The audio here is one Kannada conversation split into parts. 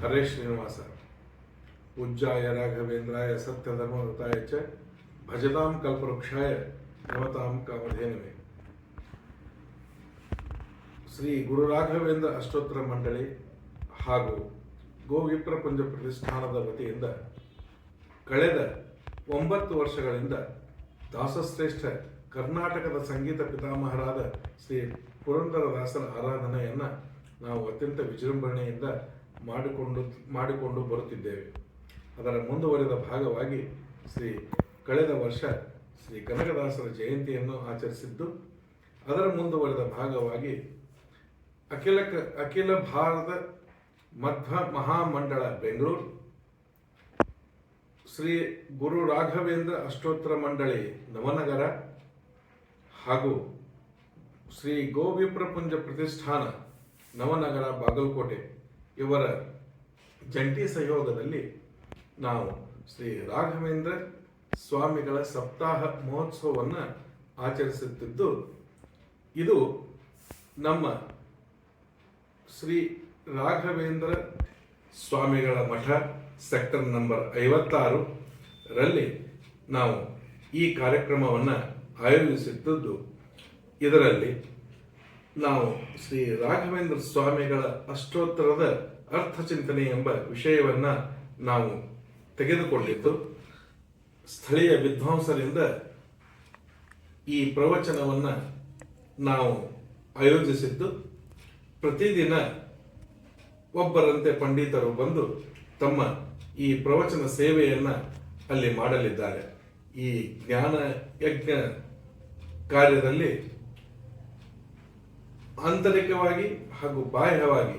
ಹರೇ ಶ್ರೀನಿವಾಸ ಪೂಜ್ಯಾಯ ರಾಘವೇಂದ್ರಾಯ ಸತ್ಯಧರ್ಮವೃತಾಯ ಚ ಭಜತಾಂ ಕಲ್ಪವೃಕ್ಷಾಯ ನಮತಾಂ ಕಾಮಧೇನವೇ. ಶ್ರೀ ಗುರು ರಾಘವೇಂದ್ರ ಅಷ್ಟೋತ್ತರ ಮಂಡಳಿ ಹಾಗೂ ಗೋವಿಪ್ರಪಂಚ ಪ್ರತಿಷ್ಠಾನದ ವತಿಯಿಂದ ಕಳೆದ 9 ವರ್ಷಗಳಿಂದ ದಾಸಶ್ರೇಷ್ಠ ಕರ್ನಾಟಕದ ಸಂಗೀತ ಪಿತಾಮಹರಾದ ಶ್ರೀ ಪುರಂದರದಾಸರ ಆರಾಧನೆಯನ್ನು ನಾವು ಅತ್ಯಂತ ವಿಜೃಂಭಣೆಯಿಂದ ಮಾಡಿಕೊಂಡು ಬರುತ್ತಿದ್ದೇವೆ. ಅದರ ಮುಂದುವರೆದ ಭಾಗವಾಗಿ ಕಳೆದ ವರ್ಷ ಶ್ರೀ ಕನಕದಾಸರ ಜಯಂತಿಯನ್ನು ಆಚರಿಸಿದ್ದು, ಅದರ ಮುಂದುವರೆದ ಭಾಗವಾಗಿ ಅಖಿಲ ಭಾರತ ಮಧ್ವ ಮಹಾಮಂಡಳ ಬೆಂಗಳೂರು, ಶ್ರೀ ಗುರು ರಾಘವೇಂದ್ರ ಅಷ್ಟೋತ್ತರ ಮಂಡಳಿ ನವನಗರ ಹಾಗೂ ಶ್ರೀ ಗೋವಿಪ್ರಪಂಚ ಪ್ರತಿಷ್ಠಾನ ನವನಗರ ಬಾಗಲಕೋಟೆ ಇವರ ಜಂಟಿ ಸಹಯೋಗದಲ್ಲಿ ನಾವು ಶ್ರೀ ರಾಘವೇಂದ್ರ ಸ್ವಾಮಿಗಳ ಸಪ್ತಾಹ ಮಹೋತ್ಸವವನ್ನು ಆಚರಿಸುತ್ತಿದ್ದು, ಇದು ನಮ್ಮ ಶ್ರೀ ರಾಘವೇಂದ್ರ ಸ್ವಾಮಿಗಳ ಮಠ ಸೆಕ್ಟರ್ ನಂಬರ್ 56 ರಲ್ಲಿ ನಾವು ಈ ಕಾರ್ಯಕ್ರಮವನ್ನು ಆಯೋಜಿಸುತ್ತಿದ್ದು, ಇದರಲ್ಲಿ ನಾವು ಶ್ರೀ ರಾಘವೇಂದ್ರ ಸ್ವಾಮಿಗಳ ಅಷ್ಟೋತ್ತರದ ಅರ್ಥಚಿಂತನೆ ಎಂಬ ವಿಷಯವನ್ನು ನಾವು ತೆಗೆದುಕೊಂಡಿದ್ದು, ಸ್ಥಳೀಯ ವಿದ್ವಾಂಸರಿಂದ ಈ ಪ್ರವಚನವನ್ನು ನಾವು ಆಯೋಜಿಸಿದ್ದು, ಪ್ರತಿದಿನ ಒಬ್ಬರಂತೆ ಪಂಡಿತರು ಬಂದು ತಮ್ಮ ಈ ಪ್ರವಚನ ಸೇವೆಯನ್ನು ಅಲ್ಲಿ ಮಾಡಲಿದ್ದಾರೆ. ಈ ಜ್ಞಾನ ಯಜ್ಞ ಕಾರ್ಯದಲ್ಲಿ ಆಂತರಿಕವಾಗಿ ಹಾಗೂ ಬಾಹ್ಯವಾಗಿ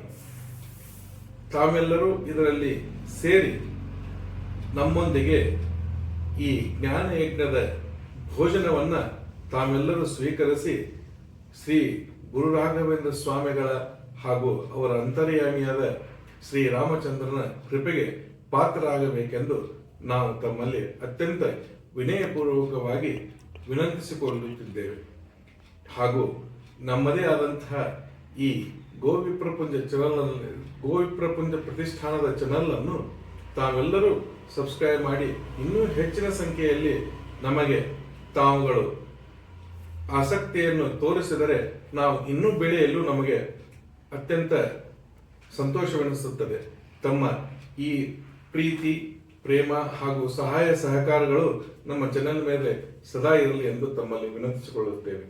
ತಾವೆಲ್ಲರೂ ಇದರಲ್ಲಿ ಸೇರಿ ನಮ್ಮೊಂದಿಗೆ ಈ ಜ್ಞಾನ ಯಜ್ಞದ ಭೋಜನವನ್ನು ತಾವೆಲ್ಲರೂ ಸ್ವೀಕರಿಸಿ ಶ್ರೀ ಗುರು ರಾಘವೇಂದ್ರ ಸ್ವಾಮಿಗಳ ಹಾಗೂ ಅವರ ಅಂತರ್ಯಾಮಿಯಾದ ಶ್ರೀ ರಾಮಚಂದ್ರನ ಕೃಪೆಗೆ ಪಾತ್ರರಾಗಬೇಕೆಂದು ನಾವು ತಮ್ಮಲ್ಲಿ ಅತ್ಯಂತ ವಿನಯಪೂರ್ವಕವಾಗಿ ವಿನಂತಿಸಿಕೊಳ್ಳುತ್ತಿದ್ದೇವೆ. ಹಾಗೂ ನಮ್ಮದೇ ಆದಂತಹ ಈ ಗೋವಿಪ್ರಪಂಚ ಪ್ರತಿಷ್ಠಾನದ ಚಾನಲನ್ನು ತಾವೆಲ್ಲರೂ ಸಬ್ಸ್ಕ್ರೈಬ್ ಮಾಡಿ ಇನ್ನೂ ಹೆಚ್ಚಿನ ಸಂಖ್ಯೆಯಲ್ಲಿ ನಮಗೆ ತಾವುಗಳು ಆಸಕ್ತಿಯನ್ನು ತೋರಿಸಿದರೆ ನಾವು ಇನ್ನೂ ಬೆಳೆಯಲು ನಮಗೆ ಅತ್ಯಂತ ಸಂತೋಷವೆನಿಸುತ್ತದೆ. ತಮ್ಮ ಈ ಪ್ರೀತಿ, ಪ್ರೇಮ ಹಾಗೂ ಸಹಾಯ ಸಹಕಾರಗಳು ನಮ್ಮ ಚಾನೆಲ್ ಮೇಲೆ ಸದಾ ಇರಲಿ ಎಂದು ತಮ್ಮಲ್ಲಿ ವಿನಂತಿಸಿಕೊಳ್ಳುತ್ತೇವೆ.